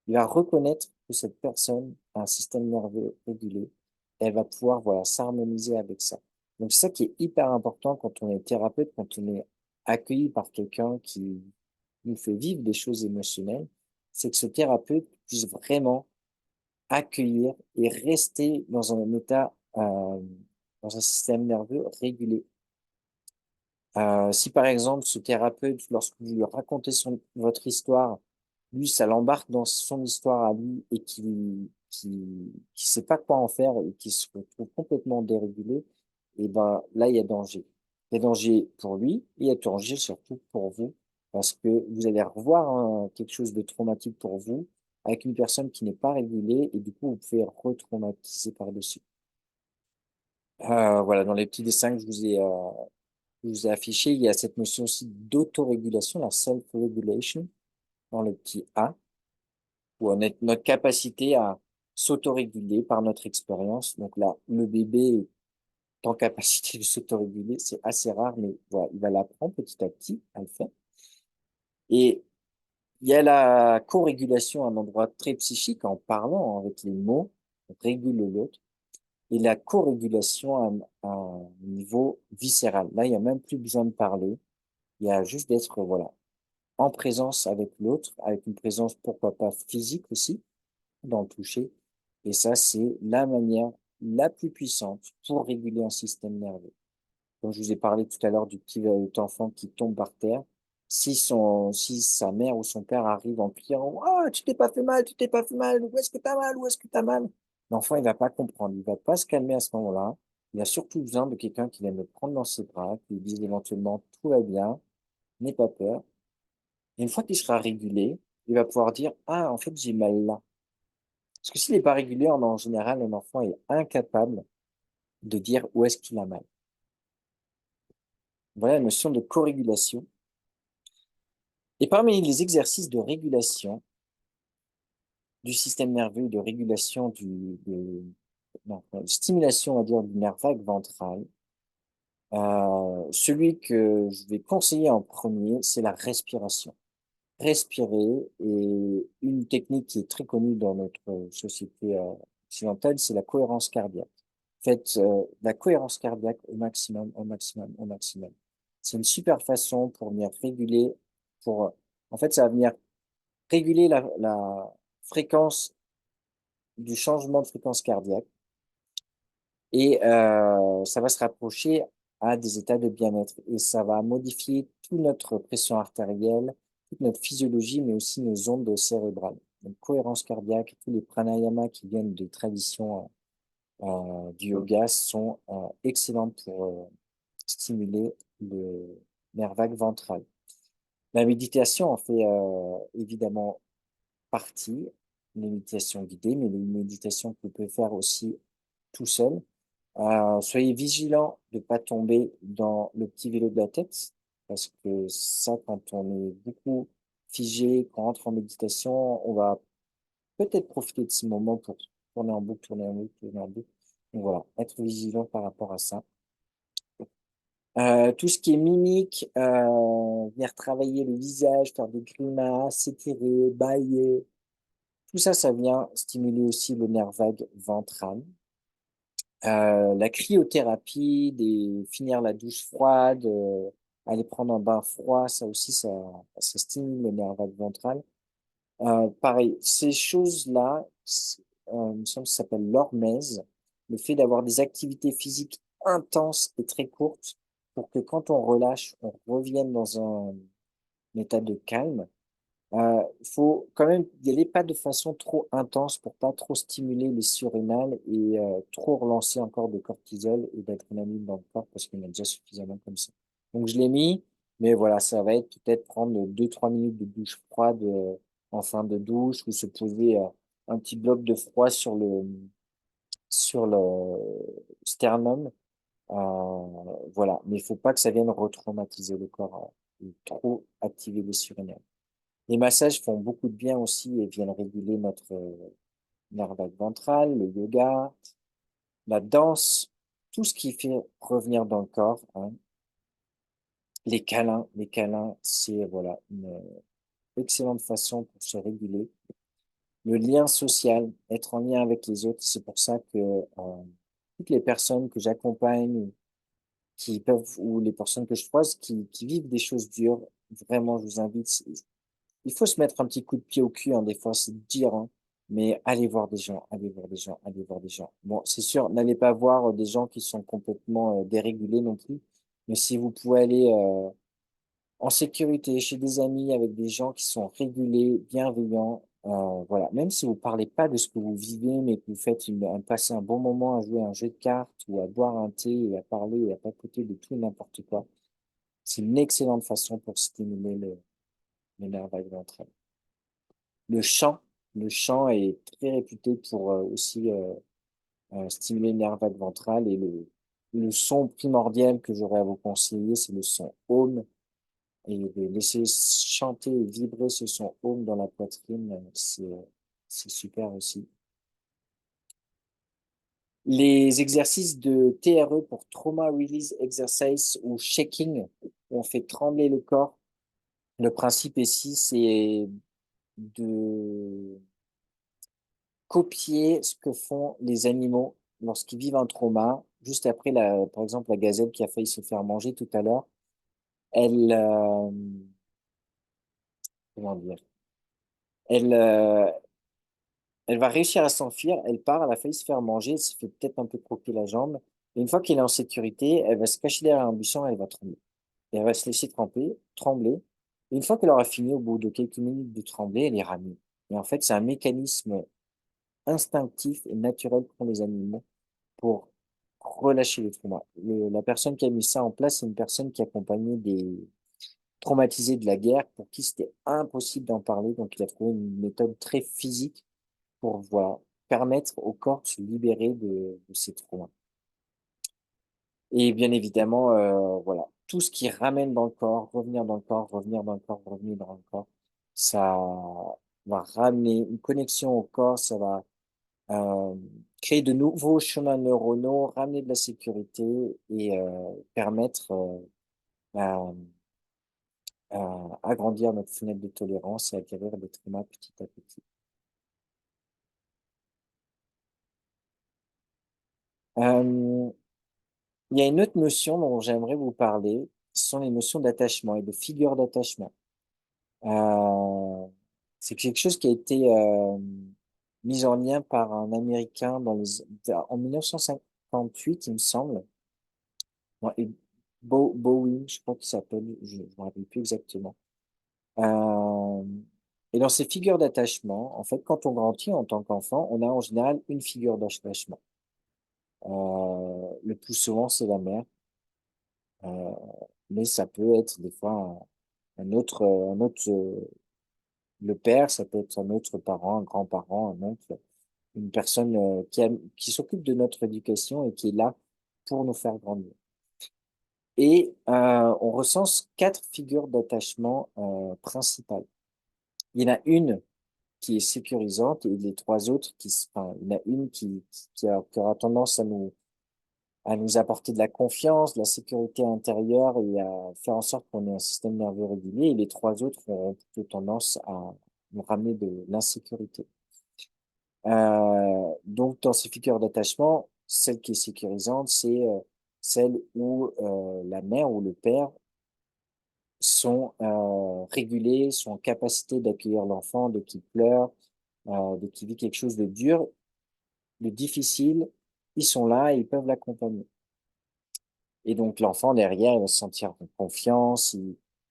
Il va reconnaître que cette personne a un système nerveux régulé. Et elle va pouvoir, voilà, s'harmoniser avec ça. Donc, c'est ça qui est hyper important quand on est thérapeute, quand on est accueilli par quelqu'un qui nous fait vivre des choses émotionnelles, c'est que ce thérapeute puisse vraiment accueillir et rester dans un état, dans un système nerveux régulé. Si par exemple ce thérapeute, lorsque vous lui racontez votre histoire, lui, ça l'embarque dans son histoire à lui et qui sait pas quoi en faire et qui se retrouve complètement dérégulé, et ben là, il y a danger. Il y a danger pour lui et il y a danger surtout pour vous parce que vous allez revoir quelque chose de traumatique pour vous avec une personne qui n'est pas régulée et du coup, vous pouvez retraumatiser par-dessus. Voilà, dans les petits dessins que je vous ai affiché, il y a cette notion aussi d'autorégulation, la self-regulation, dans le petit A, où on est notre capacité à s'autoréguler par notre expérience. Donc là, le bébé est en capacité de s'autoréguler, c'est assez rare, mais voilà, il va l'apprendre petit à petit à le faire. Et il y a la co-régulation à un endroit très psychique, en parlant avec les mots, on régule l'autre, et la co-régulation à un niveau viscéral. Là, il n'y a même plus besoin de parler, il y a juste d'être, voilà, en présence avec l'autre, avec une présence, pourquoi pas, physique aussi, dans le toucher. Et ça, c'est la manière la plus puissante pour réguler un système nerveux. Comme je vous ai parlé tout à l'heure du petit enfant qui tombe par terre, si sa mère ou son père arrive en criant, ah, tu t'es pas fait mal, tu t'es pas fait mal, où est-ce que t'as mal, où est-ce que t'as mal? L'enfant, il va pas comprendre, il va pas se calmer à ce moment-là. Il a surtout besoin de quelqu'un qui vienne le prendre dans ses bras, qui lui dise éventuellement, tout va bien, n'aie pas peur. Et une fois qu'il sera régulé, il va pouvoir dire, ah, en fait, j'ai mal là. Parce que s'il n'est pas régulé, en général, un enfant est incapable de dire où est-ce qu'il a mal. Voilà la notion de co-régulation. Et parmi les exercices de régulation du système nerveux, de régulation non, de stimulation, on va dire, du nerf vague ventral, celui que je vais conseiller en premier, c'est la respiration. Respirer et une technique qui est très connue dans notre société occidentale, c'est la cohérence cardiaque. Faites la cohérence cardiaque au maximum, au maximum, au maximum. C'est une super façon pour venir réguler, en fait, ça va venir réguler la fréquence du changement de fréquence cardiaque et ça va se rapprocher à des états de bien-être et ça va modifier toute notre pression artérielle, toute notre physiologie, mais aussi nos ondes cérébrales. Donc, cohérence cardiaque, tous les pranayamas qui viennent des traditions du yoga sont excellentes pour stimuler le nerf vague ventral. La méditation en fait évidemment partie, une méditation guidée, mais une méditation que vous pouvez faire aussi tout seul. Soyez vigilant de ne pas tomber dans le petit vélo de la tête, parce que ça, quand on est beaucoup figé, quand on entre en méditation, on va peut-être profiter de ce moment pour tourner en boucle, tourner en boucle, tourner en boucle. Donc voilà, être vigilant par rapport à ça. Tout ce qui est mimique, venir travailler le visage, faire des grimaces, s'étirer, bâiller, tout ça, ça vient stimuler aussi le nerf vague ventral. La cryothérapie, finir la douche froide, aller prendre un bain froid, ça aussi, ça stimule le nerf vague ventral. Pareil, ces choses-là, il me semble que ça s'appelle l'hormèse, le fait d'avoir des activités physiques intenses et très courtes pour que quand on relâche, on revienne dans un état de calme. Faut quand même y aller pas de façon trop intense pour pas trop stimuler les surrénales et trop relancer encore de cortisol et d'adrénaline dans le corps parce qu'on a déjà suffisamment comme ça. Donc je l'ai mis, mais voilà, ça va être peut-être prendre 2, 3 minutes de douche froide en fin de douche ou se poser un petit bloc de froid sur le sternum. Voilà, mais il faut pas que ça vienne retraumatiser le corps ou trop activer les surrénales. Les massages font beaucoup de bien aussi et viennent réguler notre nerf vague ventral, le yoga, la danse, tout ce qui fait revenir dans le corps, hein. Les câlins, c'est voilà une excellente façon pour se réguler. Le lien social, être en lien avec les autres, c'est pour ça que toutes les personnes que j'accompagne, qui peuvent ou les personnes que je croise qui vivent des choses dures, vraiment, je vous invite. Il faut se mettre un petit coup de pied au cul, hein, des fois, c'est dire, hein, mais allez voir des gens, allez voir des gens, allez voir des gens. Bon, c'est sûr, n'allez pas voir des gens qui sont complètement dérégulés non plus, mais si vous pouvez aller en sécurité chez des amis avec des gens qui sont régulés, bienveillants, voilà. Même si vous parlez pas de ce que vous vivez, mais que vous faites passer un bon moment à jouer à un jeu de cartes ou à boire un thé et à parler et à papoter de tout et n'importe quoi, c'est une excellente façon pour stimuler le nerf vague ventral. Le chant, le chant est très réputé pour aussi stimuler le nerf vague ventral et le son primordial que j'aurais à vous conseiller, c'est le son Om et de laisser chanter et vibrer ce son Om dans la poitrine, c'est super aussi. Les exercices de TRE pour Trauma Release Exercise ou Shaking, où on fait trembler le corps. Le principe ici, c'est de copier ce que font les animaux lorsqu'ils vivent un trauma. Juste après, par exemple, la gazelle qui a failli se faire manger tout à l'heure, elle, comment dire, elle, elle va réussir à s'enfuir, elle part, elle a failli se faire manger, elle se fait peut-être un peu croquer la jambe. Et une fois qu'elle est en sécurité, elle va se cacher derrière un buisson, elle va trembler. Et elle va se laisser trembler. Et une fois qu'elle aura fini, au bout de quelques minutes de trembler, elle ira mieux. Et en fait, c'est un mécanisme instinctif et naturel pour les animaux pour relâcher le trauma. La personne qui a mis ça en place, c'est une personne qui accompagnait des traumatisés de la guerre pour qui c'était impossible d'en parler. Donc, il a trouvé une méthode très physique pour voilà, permettre au corps de se libérer de ces traumas. Et bien évidemment, voilà, tout ce qui ramène dans le corps, revenir dans le corps, revenir dans le corps, revenir dans le corps, ça va ramener une connexion au corps, ça va euh, créer de nouveaux chemins neuronaux, ramener de la sécurité et permettre à, à agrandir notre fenêtre de tolérance et à guérir les traumas petit à petit. Euh, il y a une autre notion dont j'aimerais vous parler, ce sont les notions d'attachement et de figure d'attachement. Euh, c'est quelque chose qui a été mis en lien par un Américain en 1958, il me semble. Ouais, et Bowie, je crois qu'il s'appelle, je ne me rappelle plus exactement. Euh, et dans ces figures d'attachement, en fait, quand on grandit en tant qu'enfant, on a en général une figure d'attachement. Le plus souvent, c'est la mère, euh, mais ça peut être des fois un autre, le père, ça peut être un autre parent, un grand-parent, un oncle, une personne qui s'occupe de notre éducation et qui est là pour nous faire grandir. Et on recense 4 figures d'attachement principales. Il y en a une qui est sécurisante et les 3 autres enfin, il y en a une qui aura tendance à nous apporter de la confiance, de la sécurité intérieure et à faire en sorte qu'on ait un système nerveux régulier. Et les 3 autres auront plutôt tendance à nous ramener de l'insécurité. Donc, dans ces figures d'attachement, celle qui est sécurisante, c'est celle où la mère ou le père sont régulés, sont en capacité d'accueillir l'enfant dès qu'il pleure, dès qu'il vit quelque chose de dur, de difficile, ils sont là et ils peuvent l'accompagner. Et donc l'enfant derrière, il va se sentir en confiance,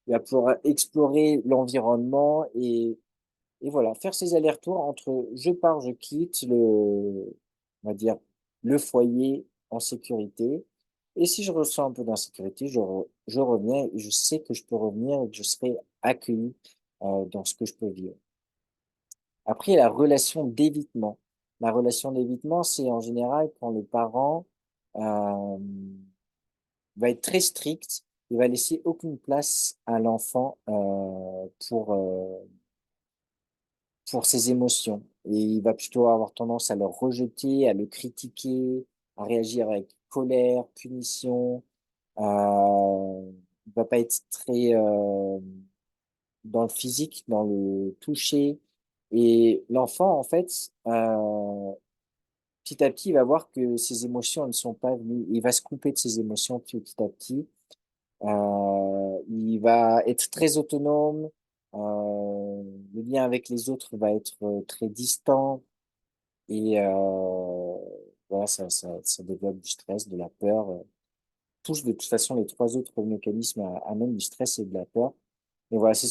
il va pouvoir explorer l'environnement et voilà, faire ses allers-retours entre je pars, je quitte on va dire, le foyer en sécurité. Et si je ressens un peu d'insécurité, je reviens et je sais que je peux revenir et que je serai accueilli dans ce que je peux vivre. Après, il y a la relation d'évitement. La relation d'évitement, c'est en général quand le parent va être très strict, il va laisser aucune place à l'enfant pour ses émotions. Et il va plutôt avoir tendance à le rejeter, à le critiquer, à réagir avec colère, punition. Il va pas être très dans le physique, dans le toucher. Et l'enfant, en fait, petit à petit, il va voir que ses émotions ne sont pas venues. Il va se couper de ses émotions petit à petit. Il va être très autonome. Le lien avec les autres va être très distant. Et voilà, ça développe du stress, de la peur. Touche de toute façon les trois autres mécanismes amènent du stress et de la peur. Mais voilà, c'est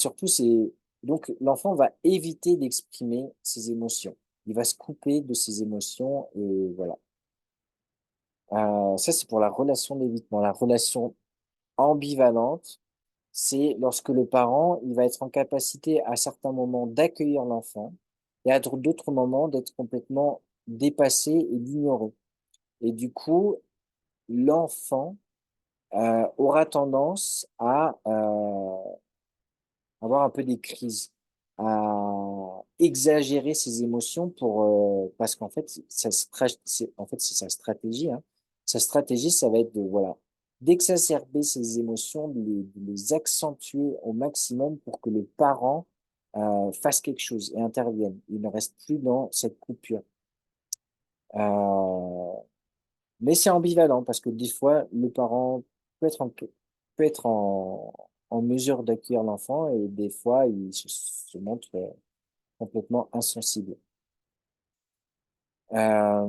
donc l'enfant va éviter d'exprimer ses émotions. Il va se couper de ses émotions et voilà. Ça, c'est pour la relation d'évitement. La relation ambivalente, c'est lorsque le parent, il va être en capacité à certains moments d'accueillir l'enfant et à d'autres moments d'être complètement dépassé et d'ignorer. Et du coup, l'enfant aura tendance à avoir un peu des crises, à exagérer ses émotions parce qu'en fait, en fait, c'est sa stratégie, hein. Sa stratégie, ça va être de, voilà, d'exacerber ses émotions, de les accentuer au maximum pour que le parent fasse quelque chose et intervienne. Il ne reste plus dans cette coupure. Euh, mais c'est ambivalent parce que des fois, le parent peut être en mesure d'accueillir l'enfant et des fois, se montre complètement insensible. Euh,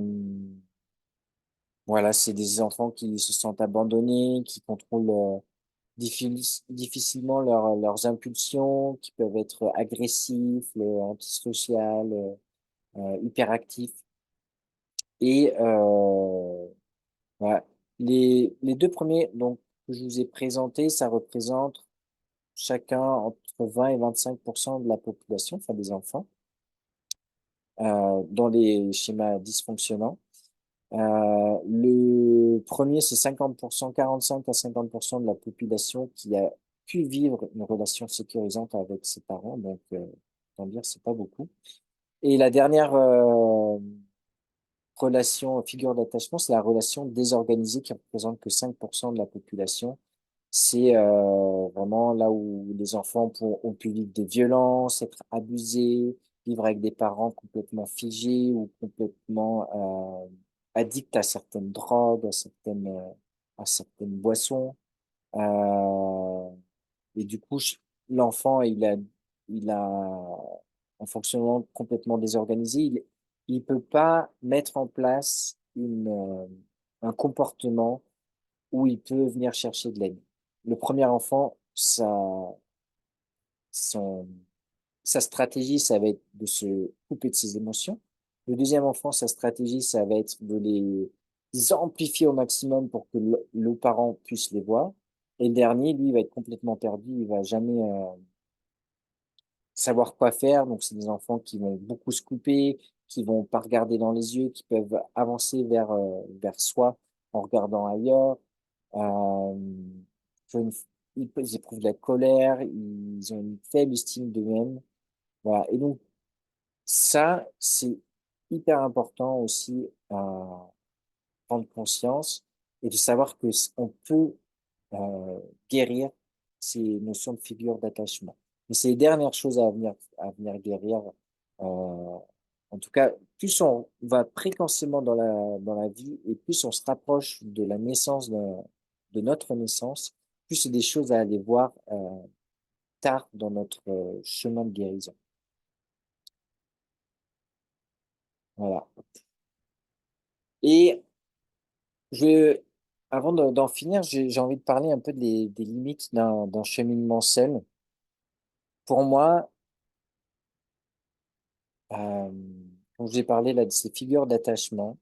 voilà, c'est des enfants qui se sentent abandonnés, qui contrôlent difficilement leurs impulsions, qui peuvent être agressifs, antisociaux, hyperactifs. Et voilà. Les deux premiers donc, que je vous ai présentés, ça représente chacun entre 20 et 25% de la population, enfin des enfants, dans les schémas dysfonctionnants. Le premier, c'est 50%, 45 à 50% de la population qui a pu vivre une relation sécurisante avec ses parents. Donc, autant dire, c'est pas beaucoup. Et la dernière relation, figure d'attachement, c'est la relation désorganisée qui représente que 5% de la population. C'est vraiment là où les enfants ont pu vivre des violences, être abusés, vivre avec des parents complètement figés ou complètement addicts à certaines drogues, à certaines boissons. Euh, et du coup, l'enfant, il a un fonctionnement complètement désorganisé. Il peut pas mettre en place un comportement où il peut venir chercher de l'aide. Le premier enfant, son, sa stratégie, ça va être de se couper de ses émotions. Le deuxième enfant, sa stratégie, ça va être de les amplifier au maximum pour que le parent puisse les voir. Et le dernier, lui, il va être complètement perdu, il va jamais savoir quoi faire. Donc, c'est des enfants qui vont beaucoup se couper, qui vont pas regarder dans les yeux, qui peuvent avancer vers soi en regardant ailleurs. Euh, faut une- ils éprouvent de la colère, ils ont une faible estime d'eux-mêmes. Voilà. Et donc, ça, c'est hyper important aussi à prendre conscience et de savoir que on peut guérir ces notions de figure d'attachement. Mais c'est les dernières choses à venir guérir. En tout cas, plus on va précocement dans la vie et plus on se rapproche de la naissance, de notre naissance, plus c'est des choses à aller voir tard dans notre chemin de guérison. Voilà. Et je Avant d'en finir, j'ai envie de parler un peu des limites d'un cheminement seul. Pour moi, euh, comme je vous ai parlé là de ces figures d'attachement,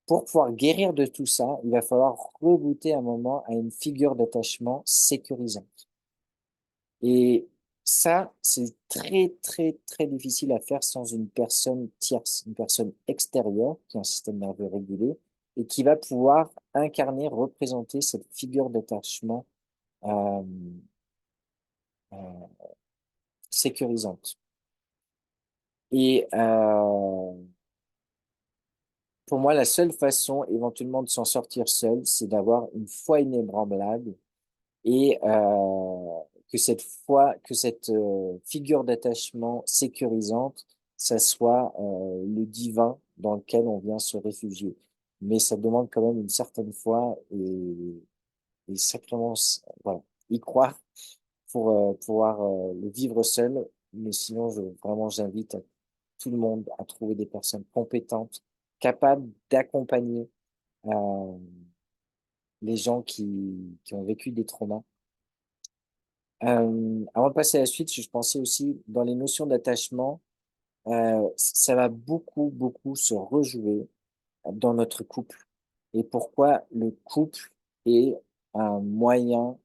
pour pouvoir guérir de tout ça, il va falloir rebooter un moment à une figure d'attachement sécurisante. Et ça, c'est très, très, très difficile à faire sans une personne tierce, une personne extérieure qui a un système nerveux régulé et qui va pouvoir incarner, représenter cette figure d'attachement euh, euh, sécurisante. Et pour moi, la seule façon éventuellement de s'en sortir seul, c'est d'avoir une foi inébranlable et que cette foi, que cette figure d'attachement sécurisante, ça soit le divin dans lequel on vient se réfugier. Mais ça demande quand même une certaine foi et sacrément, voilà, y croire pour pouvoir le vivre seul. Mais sinon, vraiment, j'invite tout le monde à trouver des personnes compétentes, capables d'accompagner euh, les gens qui ont vécu des traumas. Avant de passer à la suite, je pensais aussi dans les notions d'attachement, ça va beaucoup, beaucoup se rejouer dans notre couple. Et pourquoi le couple est un moyen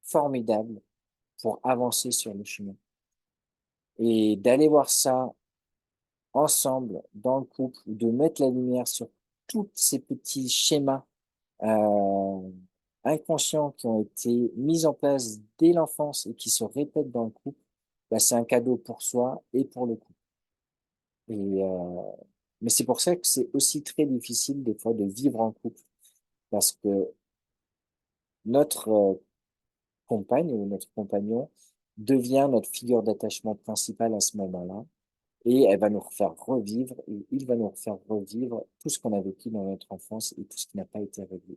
formidable pour avancer sur le chemin. Et d'aller voir ça ensemble dans le couple, de mettre la lumière sur tous ces petits schémas euh, inconscients qui ont été mis en place dès l'enfance et qui se répètent dans le couple, bah, c'est un cadeau pour soi et pour le couple. Et, mais c'est pour ça que c'est aussi très difficile des fois de vivre en couple parce que notre compagne ou notre compagnon devient notre figure d'attachement principale à ce moment-là. Et elle va nous refaire revivre, et il va nous refaire revivre tout ce qu'on a vécu dans notre enfance et tout ce qui n'a pas été réglé.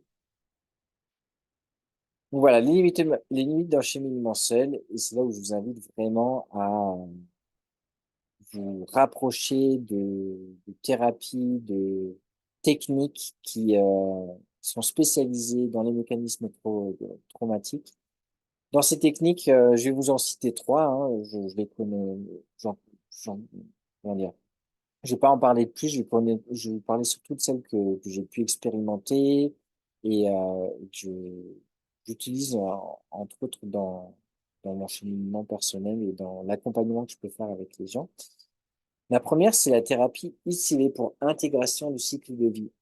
Donc voilà, les limites d'un cheminement seul, et c'est là où je vous invite vraiment à vous rapprocher de thérapies, de techniques qui sont spécialisées dans les mécanismes traumatiques. Dans ces techniques, je vais vous en citer trois, hein, je les connais, j'en- comment dire, je vais pas en parler de plus, je vais vous parler surtout de celles que j'ai pu expérimenter et j'utilise entre autres dans mon cheminement personnel et dans l'accompagnement que je peux faire avec les gens. La première, c'est la thérapie ICV pour intégration du cycle de vie.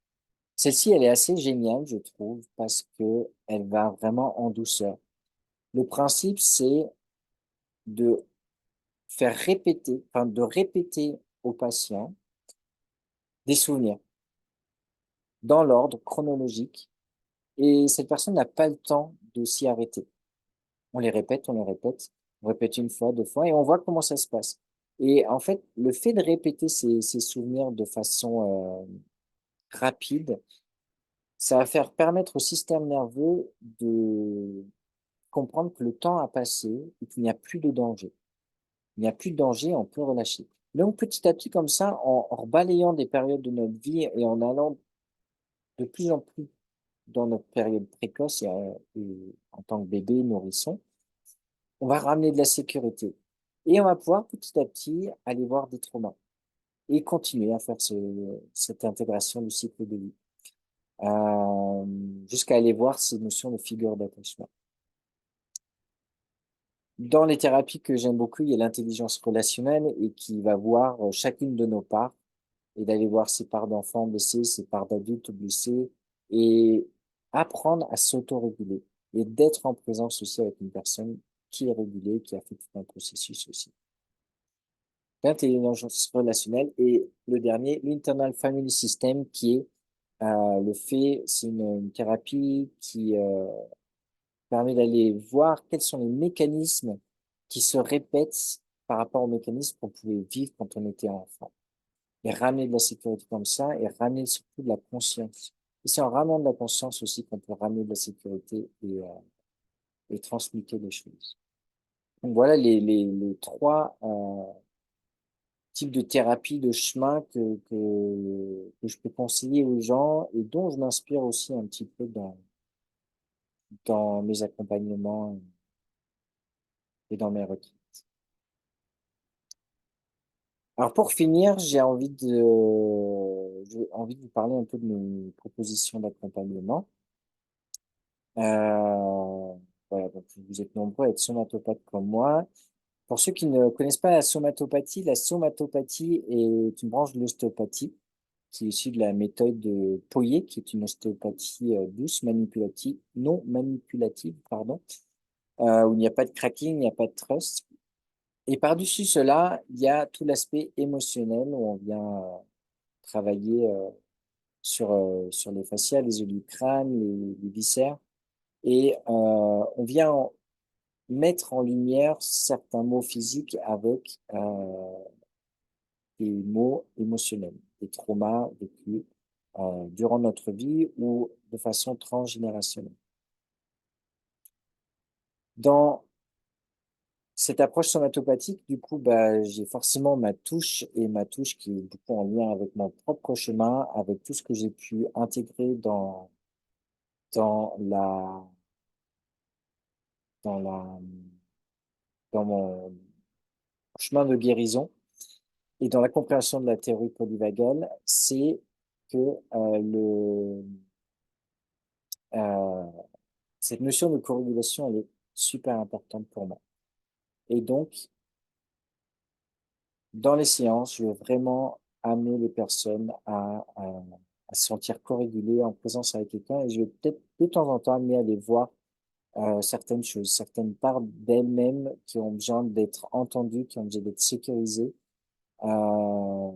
Celle-ci, elle est assez géniale, je trouve, parce que elle va vraiment en douceur. Le principe, c'est de faire répéter, enfin, de répéter au patient des souvenirs dans l'ordre chronologique et cette personne n'a pas le temps de s'y arrêter. On les répète, on répète une fois, deux fois et on voit comment ça se passe. Et en fait, le fait de répéter ces souvenirs de façon rapide, ça va faire permettre au système nerveux de comprendre que le temps a passé et qu'il n'y a plus de danger. Il n'y a plus de danger, on peut relâcher. Donc petit à petit comme ça, en balayant des périodes de notre vie et en allant de plus en plus dans notre période précoce et en tant que bébé, nourrisson, on va ramener de la sécurité. Et on va pouvoir petit à petit aller voir des traumas et continuer à faire cette intégration du cycle de vie, euh, jusqu'à aller voir ces notions de figure d'attachement. Dans les thérapies que j'aime beaucoup, il y a l'intelligence relationnelle et qui va voir chacune de nos parts et d'aller voir ses parts d'enfants blessés, ses parts d'adultes blessés et apprendre à s'auto-réguler et d'être en présence aussi avec une personne qui est régulée, qui a fait tout un processus aussi. L'intelligence relationnelle et le dernier, l'internal family system qui est c'est une thérapie qui permet d'aller voir quels sont les mécanismes qui se répètent par rapport aux mécanismes qu'on pouvait vivre quand on était enfant. Et ramener de la sécurité comme ça et ramener surtout de la conscience. Et c'est en ramenant de la conscience aussi qu'on peut ramener de la sécurité et transmuter les choses. Donc voilà les trois types de thérapie, de chemin que je peux conseiller aux gens et dont je m'inspire aussi un petit peu dans mes accompagnements et dans mes requêtes. Alors pour finir, j'ai envie de vous parler un peu de mes propositions d'accompagnement. Voilà, donc vous êtes nombreux à être somatopathes comme moi. Pour ceux qui ne connaissent pas la somatopathie est une branche de l'ostéopathie qui est issue de la méthode de Poyer, qui est une ostéopathie douce, manipulative, non manipulative, pardon, où il n'y a pas de cracking, il n'y a pas de trust. Et par-dessus cela, il y a tout l'aspect émotionnel où on vient travailler sur les fascias, les os du crâne, les viscères. Et on vient mettre en lumière certains mots physiques avec des mots émotionnels, des traumas vécus durant notre vie ou de façon transgénérationnelle. Dans cette approche somatopathique, du coup, bah, j'ai forcément ma touche et ma touche qui est beaucoup en lien avec mon propre chemin, avec tout ce que j'ai pu intégrer dans la, dans la, dans mon chemin de guérison et dans la compréhension de la théorie polyvagale, c'est que euh, cette notion de corrélation, elle est super importante pour moi. Et donc, dans les séances, je veux vraiment amener les personnes à se sentir corrégulées en présence avec quelqu'un et je vais peut-être de temps en temps amener à aller voir certaines choses, certaines parts d'elles-mêmes qui ont besoin d'être entendues, qui ont besoin d'être sécurisées. Euh,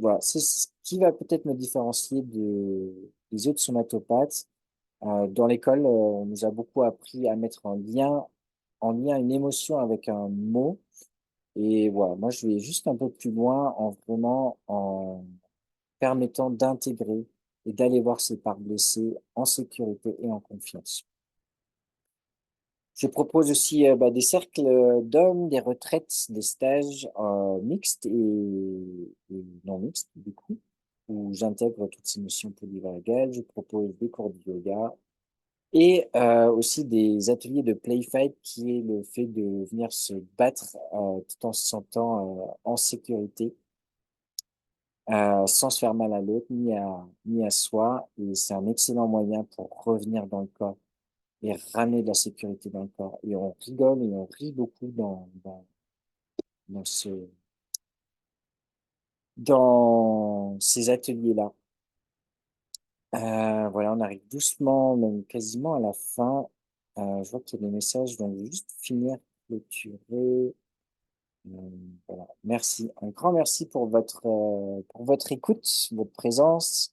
voilà, c'est ce qui va peut-être me différencier des autres somatopathes. Dans l'école, on nous a beaucoup appris à mettre en lien une émotion avec un mot. Et voilà, moi, je vais juste un peu plus loin en permettant d'intégrer et d'aller voir ces parts blessées en sécurité et en confiance. Je propose aussi des cercles d'hommes, des retraites, des stages mixtes et non mixtes, du coup, où j'intègre toutes ces notions polyvagales. Je propose des cours de yoga et aussi des ateliers de play fight, qui est le fait de venir se battre tout en se sentant en sécurité, sans se faire mal à l'autre, ni à soi. Et c'est un excellent moyen pour revenir dans le corps et ramener de la sécurité dans le corps. Et on rigole et on rit beaucoup dans dans ces ateliers-là. Voilà, on arrive doucement, même quasiment à la fin. Je vois qu'il y a des messages, donc je vais juste finir, clôturer. Voilà. Merci. Un grand merci pour votre écoute, votre présence.